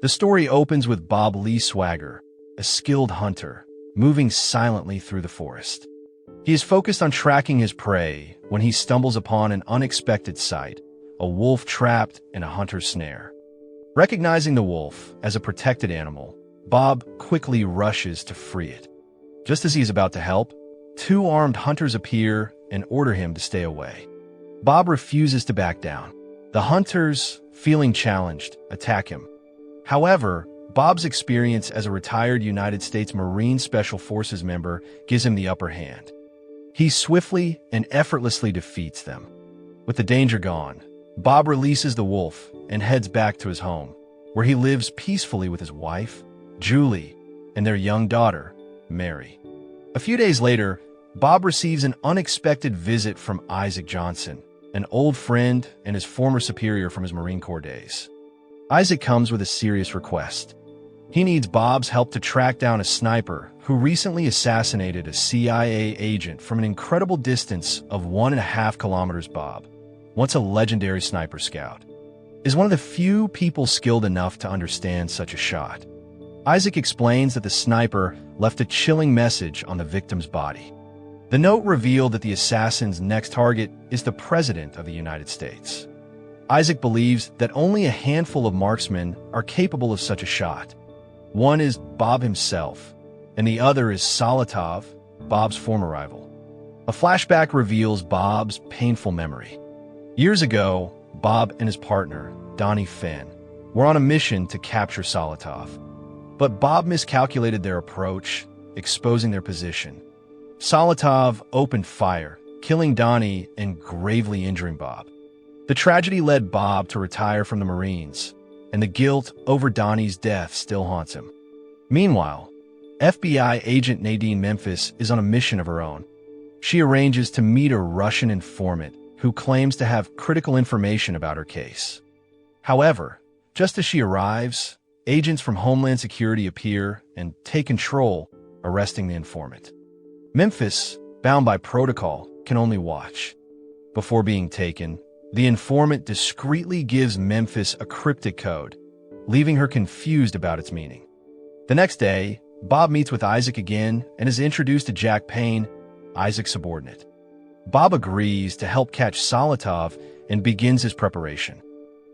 The story opens with Bob Lee Swagger, a skilled hunter, moving silently through the forest. He is focused on tracking his prey when he stumbles upon an unexpected sight, a wolf trapped in a hunter's snare. Recognizing the wolf as a protected animal, Bob quickly rushes to free it. Just as he is about to help, two armed hunters appear and order him to stay away. Bob refuses to back down. The hunters, feeling challenged, attack him. However, Bob's experience as a retired United States Marine Special Forces member gives him the upper hand. He swiftly and effortlessly defeats them. With the danger gone, Bob releases the wolf and heads back to his home, where he lives peacefully with his wife, Julie, and their young daughter, Mary. A few days later, Bob receives an unexpected visit from Isaac Johnson, an old friend and his former superior from his Marine Corps days. Isaac comes with a serious request. He needs Bob's help to track down a sniper who recently assassinated a CIA agent from an incredible distance of 1.5 kilometers. Bob, once a legendary sniper scout, is one of the few people skilled enough to understand such a shot. Isaac explains that the sniper left a chilling message on the victim's body. The note revealed that the assassin's next target is the President of the United States. Isaac believes that only a handful of marksmen are capable of such a shot. One is Bob himself, and the other is Salatov, Bob's former rival. A flashback reveals Bob's painful memory. Years ago, Bob and his partner, Donnie Finn, were on a mission to capture Salatov. But Bob miscalculated their approach, exposing their position. Salatov opened fire, killing Donnie and gravely injuring Bob. The tragedy led Bob to retire from the Marines, and the guilt over Donnie's death still haunts him. Meanwhile, FBI agent Nadine Memphis is on a mission of her own. She arranges to meet a Russian informant who claims to have critical information about her case. However, just as she arrives, agents from Homeland Security appear and take control, arresting the informant. Memphis, bound by protocol, can only watch. Before being taken, the informant discreetly gives Memphis a cryptic code, leaving her confused about its meaning. The next day, Bob meets with Isaac again and is introduced to Jack Payne, Isaac's subordinate. Bob agrees to help catch Salatov and begins his preparation.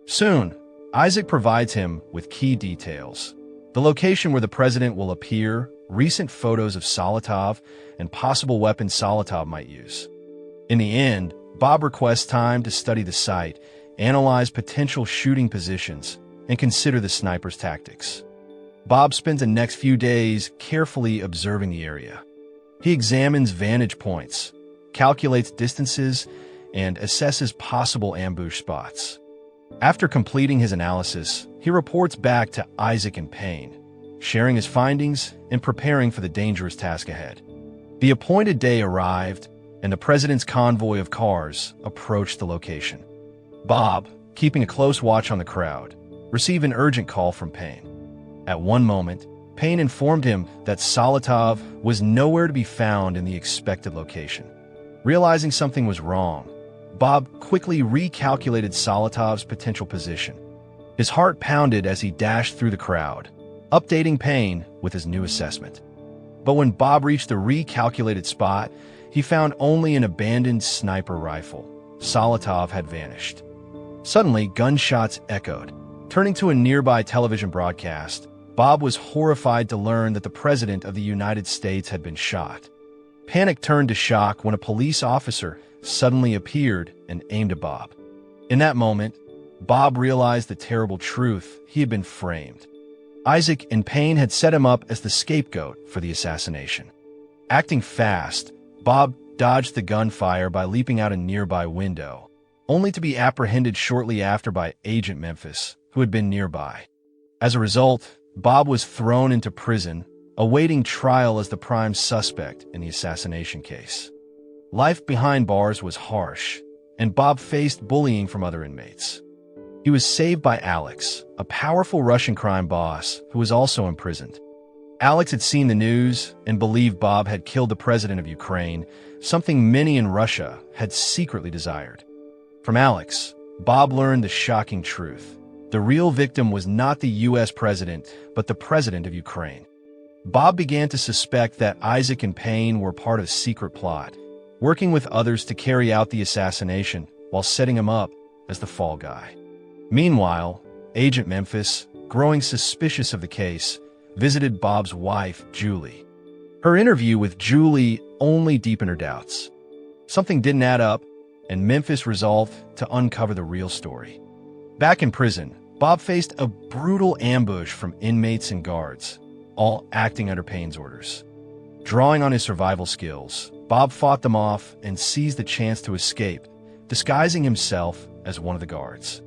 Soon, Isaac provides him with key details: the location where the president will appear, recent photos of Salatov, and possible weapons Salatov might use. In the end, Bob requests time to study the site, analyze potential shooting positions, and consider the sniper's tactics. Bob spends the next few days carefully observing the area. He examines vantage points, calculates distances, and assesses possible ambush spots. After completing his analysis, he reports back to Isaac and Payne, sharing his findings and preparing for the dangerous task ahead. The appointed day arrived, and the president's convoy of cars approached the location. Bob, keeping a close watch on the crowd, received an urgent call from Payne. At one moment, Payne informed him that Salatov was nowhere to be found in the expected location. Realizing something was wrong, Bob quickly recalculated Salatov's potential position. His heart pounded as he dashed through the crowd, updating Payne with his new assessment. But when Bob reached the recalculated spot, he found only an abandoned sniper rifle. Salatov had vanished. Suddenly, gunshots echoed. Turning to a nearby television broadcast, Bob was horrified to learn that the President of the United States had been shot. Panic turned to shock when a police officer suddenly appeared and aimed at Bob. In that moment, Bob realized the terrible truth: he had been framed. Isaac and Payne had set him up as the scapegoat for the assassination. Acting fast, Bob dodged the gunfire by leaping out a nearby window, only to be apprehended shortly after by Agent Memphis, who had been nearby. As a result, Bob was thrown into prison, awaiting trial as the prime suspect in the assassination case. Life behind bars was harsh, and Bob faced bullying from other inmates. He was saved by Alex, a powerful Russian crime boss who was also imprisoned. Alex had seen the news and believed Bob had killed the president of Ukraine, something many in Russia had secretly desired. From Alex, Bob learned the shocking truth. The real victim was not the U.S. president, but the president of Ukraine. Bob began to suspect that Isaac and Payne were part of a secret plot, working with others to carry out the assassination while setting him up as the fall guy. Meanwhile, Agent Memphis, growing suspicious of the case, visited Bob's wife, Julie. Her interview with Julie only deepened her doubts. Something didn't add up, and Memphis resolved to uncover the real story. Back in prison, Bob faced a brutal ambush from inmates and guards, all acting under Payne's orders. Drawing on his survival skills, Bob fought them off and seized the chance to escape, disguising himself as one of the guards.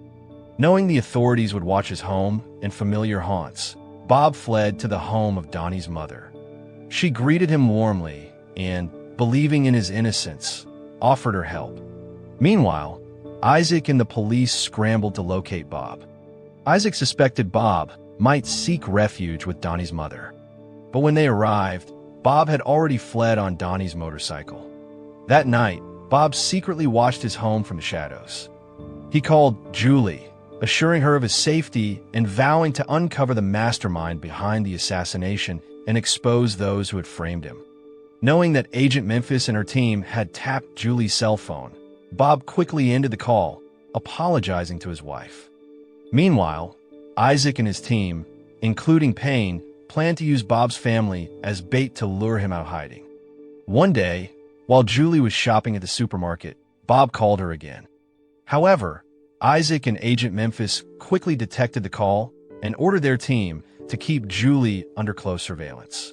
Knowing the authorities would watch his home and familiar haunts, Bob fled to the home of Donnie's mother. She greeted him warmly and, believing in his innocence, offered her help. Meanwhile, Isaac and the police scrambled to locate Bob. Isaac suspected Bob might seek refuge with Donnie's mother. But when they arrived, Bob had already fled on Donnie's motorcycle. That night, Bob secretly watched his home from the shadows. He called Julie, assuring her of his safety and vowing to uncover the mastermind behind the assassination and expose those who had framed him. Knowing that Agent Memphis and her team had tapped Julie's cell phone, Bob quickly ended the call, apologizing to his wife. Meanwhile, Isaac and his team, including Payne, planned to use Bob's family as bait to lure him out hiding. One day, while Julie was shopping at the supermarket, Bob called her again. However, Isaac and Agent Memphis quickly detected the call and ordered their team to keep Julie under close surveillance.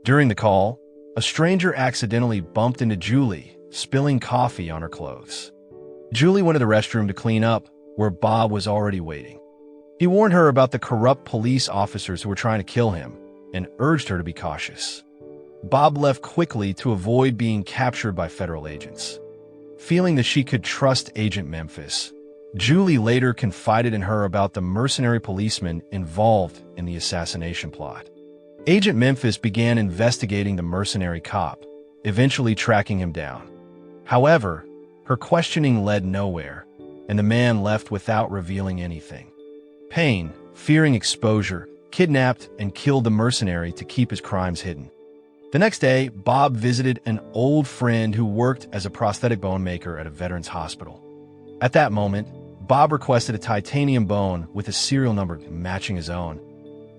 During the call, a stranger accidentally bumped into Julie, spilling coffee on her clothes. Julie went to the restroom to clean up, where Bob was already waiting. He warned her about the corrupt police officers who were trying to kill him and urged her to be cautious. Bob left quickly to avoid being captured by federal agents. Feeling that she could trust Agent Memphis, Julie later confided in her about the mercenary policeman involved in the assassination plot. Agent Memphis began investigating the mercenary cop, eventually tracking him down. However, her questioning led nowhere, and the man left without revealing anything. Payne, fearing exposure, kidnapped and killed the mercenary to keep his crimes hidden. The next day, Bob visited an old friend who worked as a prosthetic bone maker at a veterans hospital. At that moment, Bob requested a titanium bone with a serial number matching his own.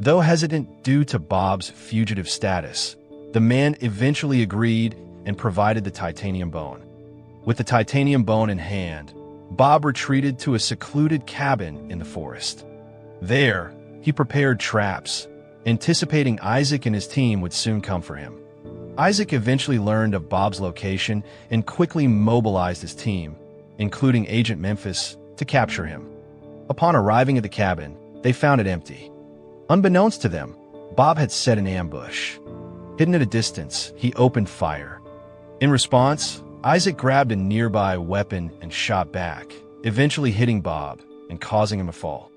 Though hesitant due to Bob's fugitive status, the man eventually agreed and provided the titanium bone. With the titanium bone in hand, Bob retreated to a secluded cabin in the forest. There, he prepared traps, anticipating Isaac and his team would soon come for him. Isaac eventually learned of Bob's location and quickly mobilized his team, including Agent Memphis, to capture him. Upon arriving at the cabin, they found it empty. Unbeknownst to them, Bob had set an ambush. Hidden at a distance, he opened fire. In response, Isaac grabbed a nearby weapon and shot back, eventually hitting Bob and causing him to fall.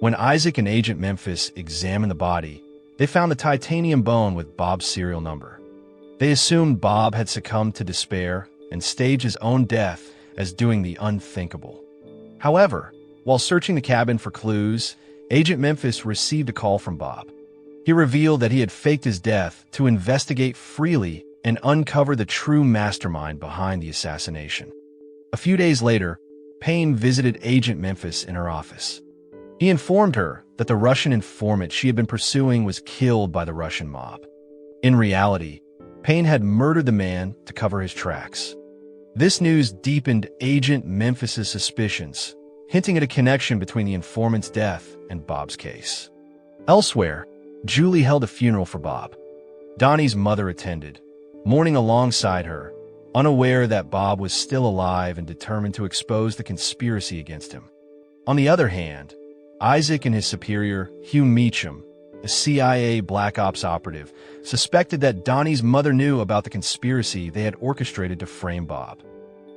When Isaac and Agent Memphis examined the body, they found the titanium bone with Bob's serial number. They assumed Bob had succumbed to despair and staged his own death as doing the unthinkable. However, while searching the cabin for clues, Agent Memphis received a call from Bob. He revealed that he had faked his death to investigate freely and uncover the true mastermind behind the assassination. A few days later, Payne visited Agent Memphis in her office. He informed her that the Russian informant she had been pursuing was killed by the Russian mob. In reality, Payne had murdered the man to cover his tracks. This news deepened Agent Memphis's suspicions, hinting at a connection between the informant's death and Bob's case. Elsewhere, Julie held a funeral for Bob. Donnie's mother attended, mourning alongside her, unaware that Bob was still alive and determined to expose the conspiracy against him. On the other hand, Isaac and his superior, Hugh Meacham, a CIA Black Ops operative, suspected that Donnie's mother knew about the conspiracy they had orchestrated to frame Bob.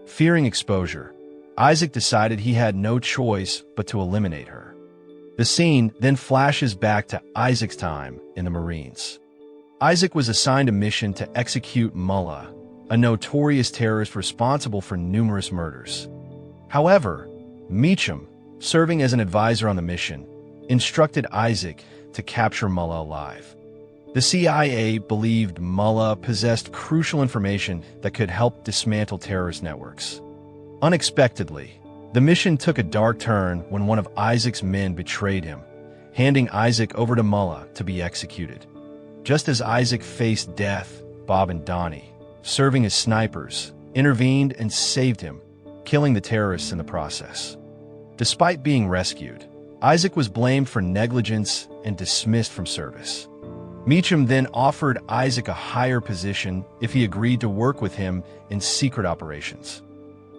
Fearing exposure, Isaac decided he had no choice but to eliminate her. The scene then flashes back to Isaac's time in the Marines. Isaac was assigned a mission to execute Mullah, a notorious terrorist responsible for numerous murders. However, Meacham, serving as an advisor on the mission, instructed Isaac to capture Mullah alive. The CIA believed Mullah possessed crucial information that could help dismantle terrorist networks. Unexpectedly, the mission took a dark turn when one of Isaac's men betrayed him, handing Isaac over to Mullah to be executed. Just as Isaac faced death, Bob and Donnie, serving as snipers, intervened and saved him, killing the terrorists in the process. Despite being rescued, Isaac was blamed for negligence and dismissed from service. Meacham then offered Isaac a higher position if he agreed to work with him in secret operations.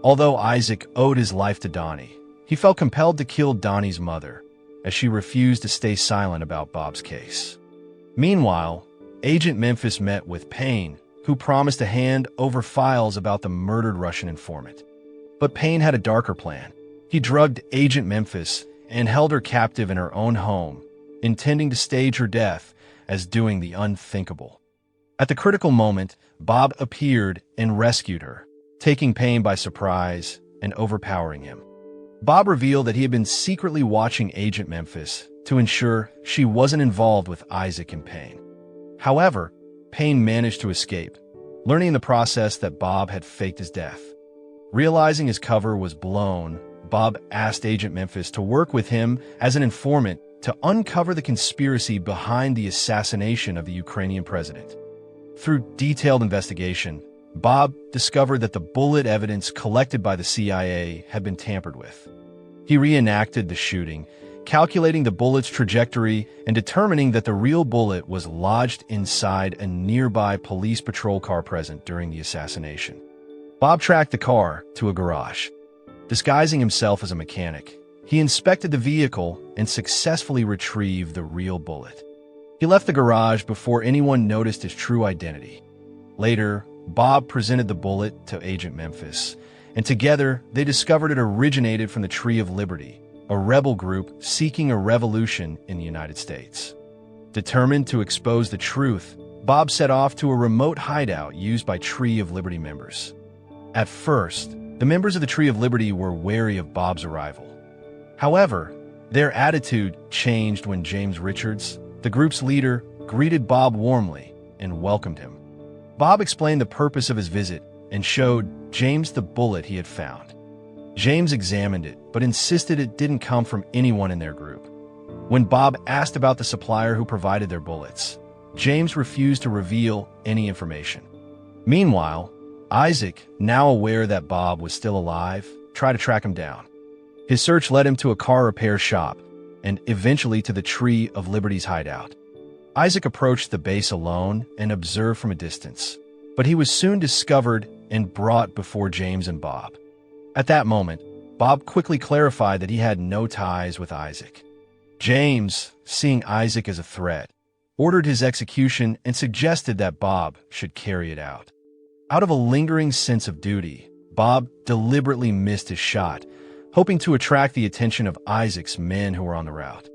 Although Isaac owed his life to Donnie, he felt compelled to kill Donnie's mother, as she refused to stay silent about Bob's case. Meanwhile, Agent Memphis met with Payne, who promised to hand over files about the murdered Russian informant. But Payne had a darker plan. He drugged Agent Memphis and held her captive in her own home, intending to stage her death as doing the unthinkable. At the critical moment, Bob appeared and rescued her, taking Payne by surprise and overpowering him. Bob revealed that he had been secretly watching Agent Memphis to ensure she wasn't involved with Isaac and Payne. However, Payne managed to escape, learning in the process that Bob had faked his death. Realizing his cover was blown, Bob asked Agent Memphis to work with him as an informant to uncover the conspiracy behind the assassination of the Ukrainian president. Through detailed investigation, Bob discovered that the bullet evidence collected by the CIA had been tampered with. He reenacted the shooting, calculating the bullet's trajectory and determining that the real bullet was lodged inside a nearby police patrol car present during the assassination. Bob tracked the car to a garage. Disguising himself as a mechanic, he inspected the vehicle and successfully retrieved the real bullet. He left the garage before anyone noticed his true identity. Later, Bob presented the bullet to Agent Memphis, and together they discovered it originated from the Tree of Liberty, a rebel group seeking a revolution in the United States. Determined to expose the truth, Bob set off to a remote hideout used by Tree of Liberty members. At first, the members of the Tree of Liberty were wary of Bob's arrival. However, their attitude changed when James Richards, the group's leader, greeted Bob warmly and welcomed him. Bob explained the purpose of his visit and showed James the bullet he had found. James examined it, but insisted it didn't come from anyone in their group. When Bob asked about the supplier who provided their bullets, James refused to reveal any information. Meanwhile, Isaac, now aware that Bob was still alive, tried to track him down. His search led him to a car repair shop and eventually to the Tree of Liberty's hideout. Isaac approached the base alone and observed from a distance, but he was soon discovered and brought before James and Bob. At that moment, Bob quickly clarified that he had no ties with Isaac. James, seeing Isaac as a threat, ordered his execution and suggested that Bob should carry it out. Out of a lingering sense of duty, Bob deliberately missed his shot, hoping to attract the attention of Isaac's men who were on the route.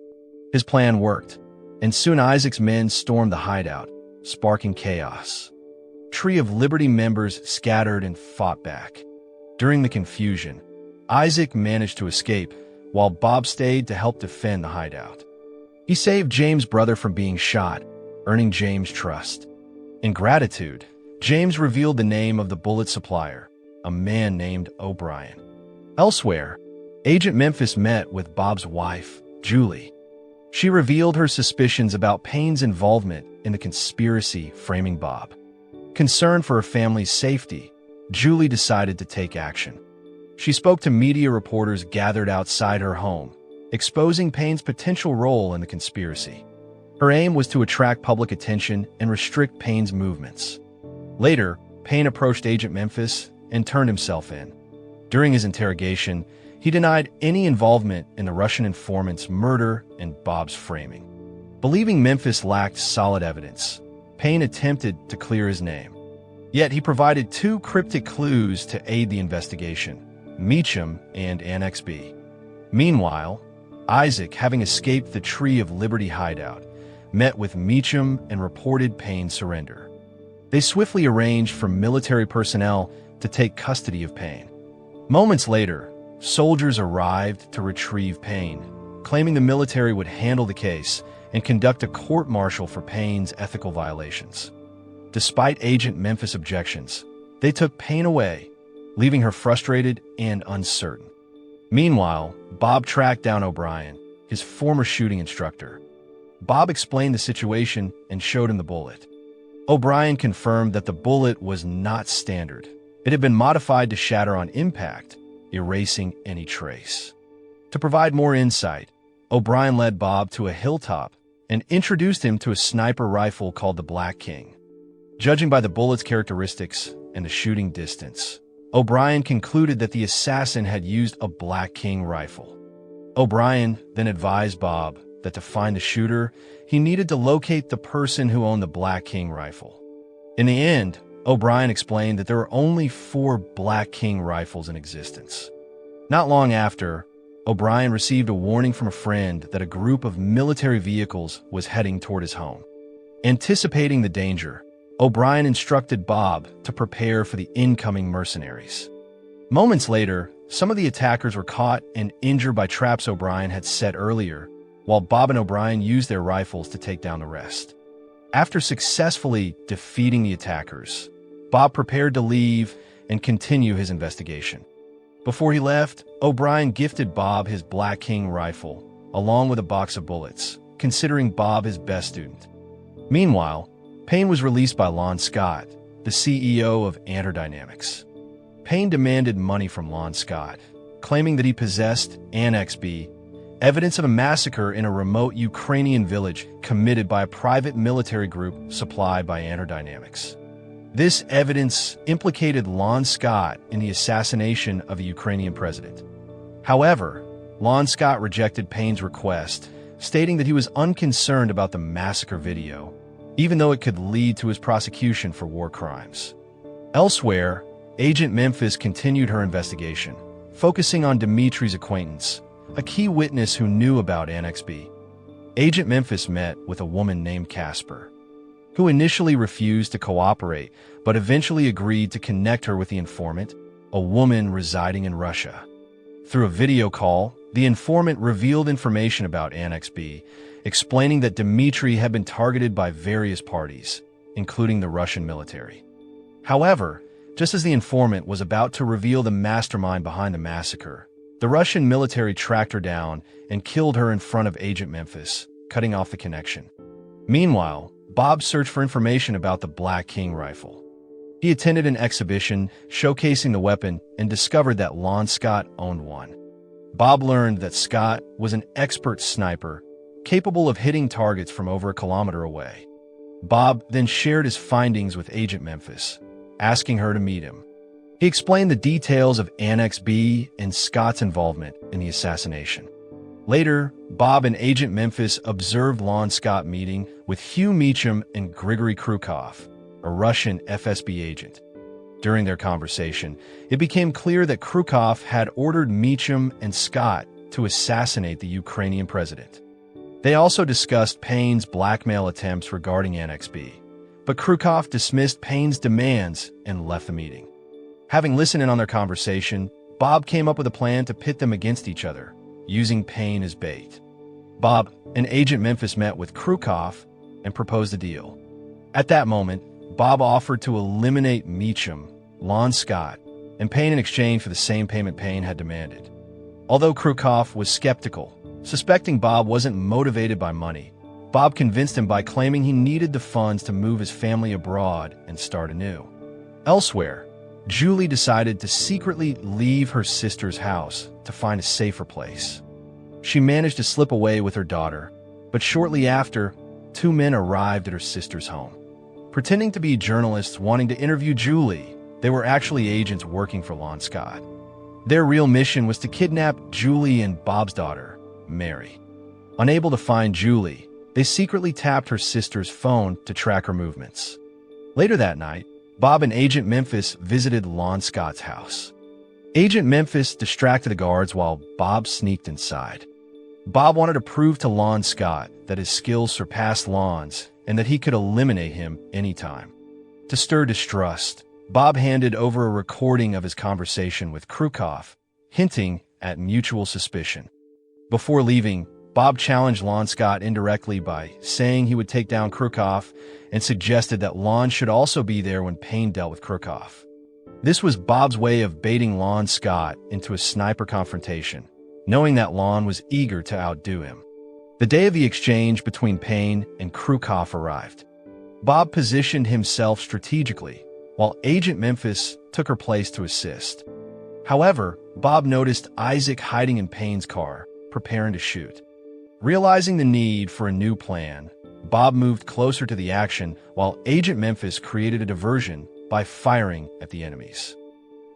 His plan worked, and soon Isaac's men stormed the hideout, sparking chaos. Tree of Liberty members scattered and fought back. During the confusion, Isaac managed to escape, while Bob stayed to help defend the hideout. He saved James' brother from being shot, earning James' trust. In gratitude, James revealed the name of the bullet supplier, a man named O'Brien. Elsewhere, Agent Memphis met with Bob's wife, Julie. She revealed her suspicions about Payne's involvement in the conspiracy framing Bob. Concerned for her family's safety, Julie decided to take action. She spoke to media reporters gathered outside her home, exposing Payne's potential role in the conspiracy. Her aim was to attract public attention and restrict Payne's movements. Later, Payne approached Agent Memphis and turned himself in. During his interrogation, he denied any involvement in the Russian informant's murder and Bob's framing. Believing Memphis lacked solid evidence, Payne attempted to clear his name. Yet he provided two cryptic clues to aid the investigation: Meacham and Annex B. Meanwhile, Isaac, having escaped the Tree of Liberty hideout, met with Meacham and reported Payne's surrender. They swiftly arranged for military personnel to take custody of Payne. Moments later, soldiers arrived to retrieve Payne, claiming the military would handle the case and conduct a court-martial for Payne's ethical violations. Despite Agent Memphis' objections, they took Payne away, leaving her frustrated and uncertain. Meanwhile, Bob tracked down O'Brien, his former shooting instructor. Bob explained the situation and showed him the bullet. O'Brien confirmed that the bullet was not standard. It had been modified to shatter on impact, erasing any trace. To provide more insight, O'Brien led Bob to a hilltop and introduced him to a sniper rifle called the Black King. Judging by the bullet's characteristics and the shooting distance, O'Brien concluded that the assassin had used a Black King rifle. O'Brien then advised Bob that to find the shooter, he needed to locate the person who owned the Black King rifle. In the end, O'Brien explained that there were only 4 Black King rifles in existence. Not long after, O'Brien received a warning from a friend that a group of military vehicles was heading toward his home. Anticipating the danger, O'Brien instructed Bob to prepare for the incoming mercenaries. Moments later, some of the attackers were caught and injured by traps O'Brien had set earlier, while Bob and O'Brien used their rifles to take down the rest. After successfully defeating the attackers, Bob prepared to leave and continue his investigation. Before he left, O'Brien gifted Bob his Black King rifle, along with a box of bullets, considering Bob his best student. Meanwhile, Payne was released by Lon Scott, the CEO of Antar Dynamics. Payne demanded money from Lon Scott, claiming that he possessed Annex B, evidence of a massacre in a remote Ukrainian village committed by a private military group supplied by Antar Dynamics. This evidence implicated Lon Scott in the assassination of a Ukrainian president. However, Lon Scott rejected Payne's request, stating that he was unconcerned about the massacre video, even though it could lead to his prosecution for war crimes. Elsewhere, Agent Memphis continued her investigation, focusing on Dimitri's acquaintance, a key witness who knew about Annex B. Agent Memphis met with a woman named Casper, who initially refused to cooperate, but eventually agreed to connect her with the informant, a woman residing in Russia. Through a video call, the informant revealed information about Annex B, explaining that Dimitri had been targeted by various parties, including the Russian military. However, just as the informant was about to reveal the mastermind behind the massacre, the Russian military tracked her down and killed her in front of Agent Memphis, cutting off the connection. Meanwhile, Bob searched for information about the Black King rifle. He attended an exhibition showcasing the weapon and discovered that Lon Scott owned one. Bob learned that Scott was an expert sniper, capable of hitting targets from over a kilometer away. Bob then shared his findings with Agent Memphis, asking her to meet him. He explained the details of Annex B and Scott's involvement in the assassination. Later, Bob and Agent Memphis observed Lon Scott meeting with Hugh Meacham and Grigory Krukov, a Russian FSB agent. During their conversation, it became clear that Krukov had ordered Meacham and Scott to assassinate the Ukrainian president. They also discussed Payne's blackmail attempts regarding Annex B, but Krukov dismissed Payne's demands and left the meeting. Having listened in on their conversation, Bob came up with a plan to pit them against each other, using Payne as bait. Bob and Agent Memphis met with Krukov and proposed a deal. At that moment, Bob offered to eliminate Meacham, Lon Scott, and Payne in exchange for the same payment Payne had demanded. Although Krukov was skeptical, suspecting Bob wasn't motivated by money, Bob convinced him by claiming he needed the funds to move his family abroad and start anew. Elsewhere, Julie decided to secretly leave her sister's house to find a safer place. She managed to slip away with her daughter, but shortly after, 2 men arrived at her sister's home. Pretending to be journalists wanting to interview Julie, they were actually agents working for Lon Scott. Their real mission was to kidnap Julie and Bob's daughter, Mary. Unable to find Julie, they secretly tapped her sister's phone to track her movements. Later that night, Bob and Agent Memphis visited Lon Scott's house. Agent Memphis distracted the guards while Bob sneaked inside. Bob wanted to prove to Lon Scott that his skills surpassed Lon's and that he could eliminate him anytime. To stir distrust, Bob handed over a recording of his conversation with Krukov, hinting at mutual suspicion. Before leaving, Bob challenged Lon Scott indirectly by saying he would take down Krukov and suggested that Lon should also be there when Payne dealt with Krukov. This was Bob's way of baiting Lon Scott into a sniper confrontation, knowing that Lon was eager to outdo him. The day of the exchange between Payne and Krukov arrived. Bob positioned himself strategically, while Agent Memphis took her place to assist. However, Bob noticed Isaac hiding in Payne's car, preparing to shoot. Realizing the need for a new plan, Bob moved closer to the action while Agent Memphis created a diversion by firing at the enemies.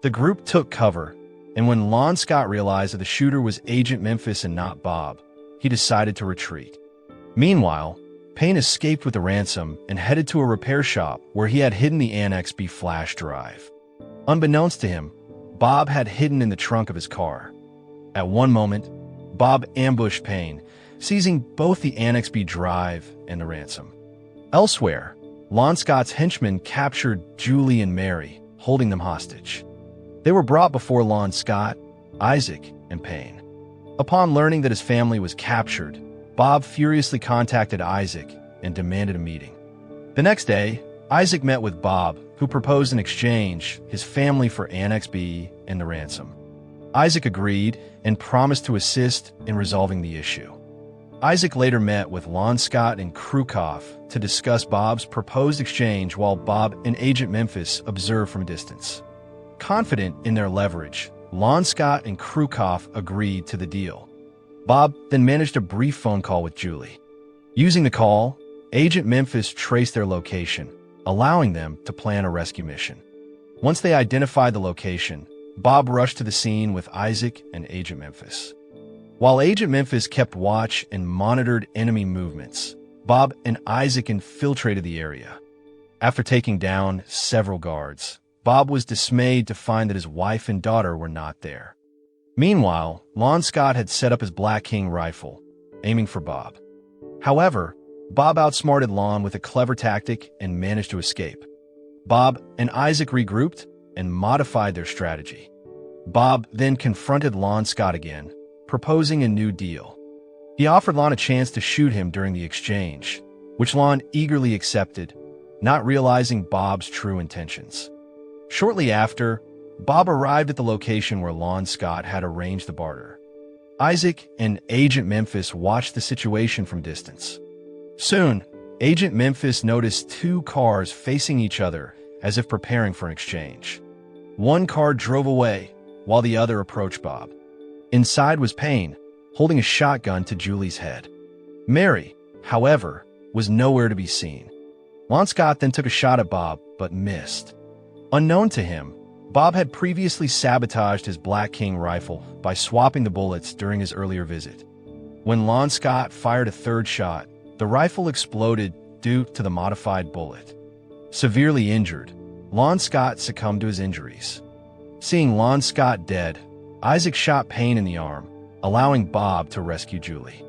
The group took cover, and when Lon Scott realized that the shooter was Agent Memphis and not Bob, he decided to retreat. Meanwhile, Payne escaped with the ransom and headed to a repair shop where he had hidden the Annex B flash drive. Unbeknownst to him, Bob had hidden in the trunk of his car. At one moment, Bob ambushed Payne, seizing both the Annex B drive and the ransom. Elsewhere, Lon Scott's henchmen captured Julie and Mary, holding them hostage. They were brought before Lon Scott, Isaac, and Payne. Upon learning that his family was captured, Bob furiously contacted Isaac and demanded a meeting. The next day, Isaac met with Bob, who proposed in exchange his family for Annex B and the ransom. Isaac agreed and promised to assist in resolving the issue. Isaac later met with Lon Scott and Krukov to discuss Bob's proposed exchange while Bob and Agent Memphis observed from a distance. Confident in their leverage, Lon Scott and Krukov agreed to the deal. Bob then managed a brief phone call with Julie. Using the call, Agent Memphis traced their location, allowing them to plan a rescue mission. Once they identified the location, Bob rushed to the scene with Isaac and Agent Memphis. While Agent Memphis kept watch and monitored enemy movements, Bob and Isaac infiltrated the area. After taking down several guards, Bob was dismayed to find that his wife and daughter were not there. Meanwhile, Lon Scott had set up his Black King rifle, aiming for Bob. However, Bob outsmarted Lon with a clever tactic and managed to escape. Bob and Isaac regrouped and modified their strategy. Bob then confronted Lon Scott again, proposing a new deal. He offered Lon a chance to shoot him during the exchange, which Lon eagerly accepted, not realizing Bob's true intentions. Shortly after, Bob arrived at the location where Lon Scott had arranged the barter. Isaac and Agent Memphis watched the situation from distance. Soon, Agent Memphis noticed two cars facing each other as if preparing for an exchange. One car drove away, while the other approached Bob. Inside was Payne, holding a shotgun to Julie's head. Mary, however, was nowhere to be seen. Lon Scott then took a shot at Bob, but missed. Unknown to him, Bob had previously sabotaged his Black King rifle by swapping the bullets during his earlier visit. When Lon Scott fired a third shot, the rifle exploded due to the modified bullet. Severely injured, Lon Scott succumbed to his injuries. Seeing Lon Scott dead, Isaac shot Payne in the arm, allowing Bob to rescue Julie.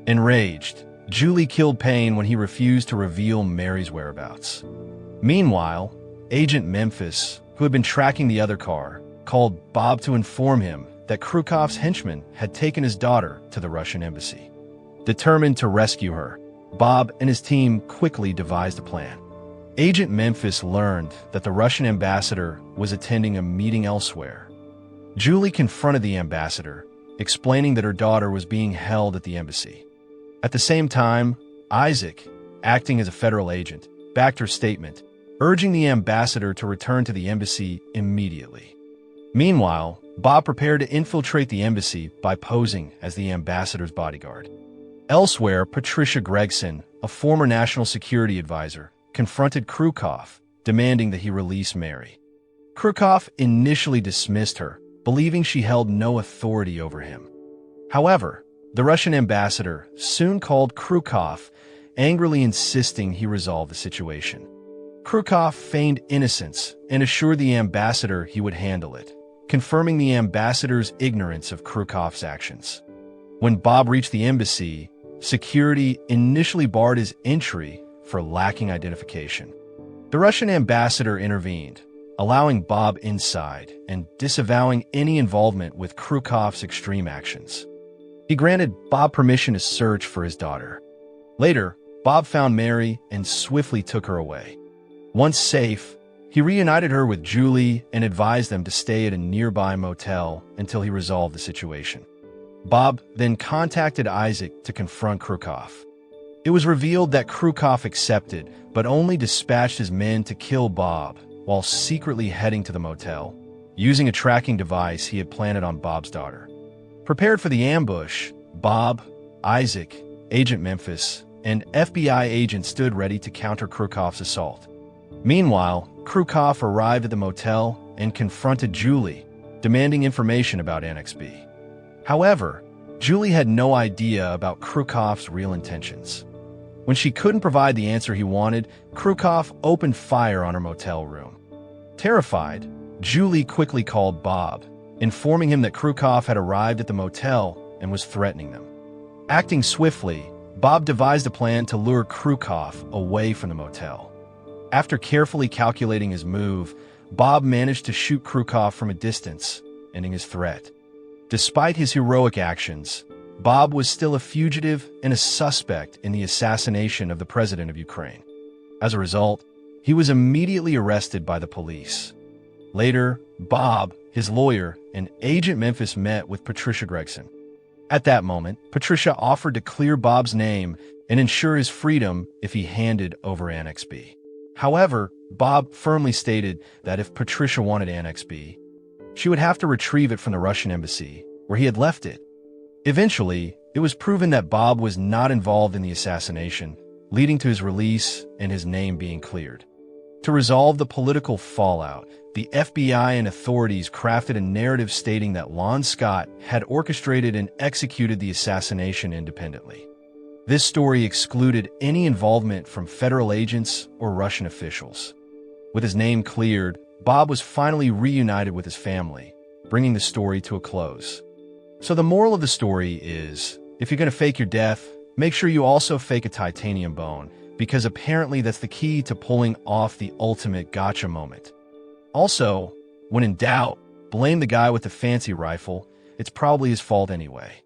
Enraged, Julie killed Payne when he refused to reveal Mary's whereabouts. Meanwhile, Agent Memphis, who had been tracking the other car, called Bob to inform him that Krukov's henchmen had taken his daughter to the Russian embassy. Determined to rescue her, Bob and his team quickly devised a plan. Agent Memphis learned that the Russian ambassador was attending a meeting elsewhere. Julie confronted the ambassador, explaining that her daughter was being held at the embassy. At the same time, Isaac, acting as a federal agent, backed her statement, urging the ambassador to return to the embassy immediately. Meanwhile, Bob prepared to infiltrate the embassy by posing as the ambassador's bodyguard. Elsewhere, Patricia Gregson, a former national security advisor, confronted Krukov, demanding that he release Mary. Krukov initially dismissed her, believing she held no authority over him. However, the Russian ambassador soon called Krukov, angrily insisting he resolve the situation. Krukov feigned innocence and assured the ambassador he would handle it, confirming the ambassador's ignorance of Krukov's actions. When Bob reached the embassy, security initially barred his entry for lacking identification. The Russian ambassador intervened, allowing Bob inside and disavowing any involvement with Krukoff's extreme actions. He granted Bob permission to search for his daughter. Later, Bob found Mary and swiftly took her away. Once safe, he reunited her with Julie and advised them to stay at a nearby motel until he resolved the situation. Bob then contacted Isaac to confront Krukoff. It was revealed that Krukoff accepted, but only dispatched his men to kill Bob while secretly heading to the motel, using a tracking device he had planted on Bob's daughter. Prepared for the ambush, Bob, Isaac, Agent Memphis, and FBI agents stood ready to counter Krukoff's assault. Meanwhile, Krukoff arrived at the motel and confronted Julie, demanding information about Annex B. However, Julie had no idea about Krukoff's real intentions. When she couldn't provide the answer he wanted, Krukoff opened fire on her motel room. Terrified, Julie quickly called Bob, informing him that Krukoff had arrived at the motel and was threatening them. Acting swiftly, Bob devised a plan to lure Krukoff away from the motel. After carefully calculating his move, Bob managed to shoot Krukoff from a distance, ending his threat. Despite his heroic actions, Bob was still a fugitive and a suspect in the assassination of the president of Ukraine. As a result, he was immediately arrested by the police. Later, Bob, his lawyer, and Agent Memphis met with Patricia Gregson. At that moment, Patricia offered to clear Bob's name and ensure his freedom if he handed over Annex B. However, Bob firmly stated that if Patricia wanted Annex B, she would have to retrieve it from the Russian embassy, where he had left it. Eventually, it was proven that Bob was not involved in the assassination, leading to his release and his name being cleared. To resolve the political fallout, the FBI and authorities crafted a narrative stating that Lon Scott had orchestrated and executed the assassination independently. This story excluded any involvement from federal agents or Russian officials. With his name cleared, Bob was finally reunited with his family, bringing the story to a close. So the moral of the story is, if you're going to fake your death, make sure you also fake a titanium bone, because apparently that's the key to pulling off the ultimate gotcha moment. Also, when in doubt, blame the guy with the fancy rifle. It's probably his fault anyway.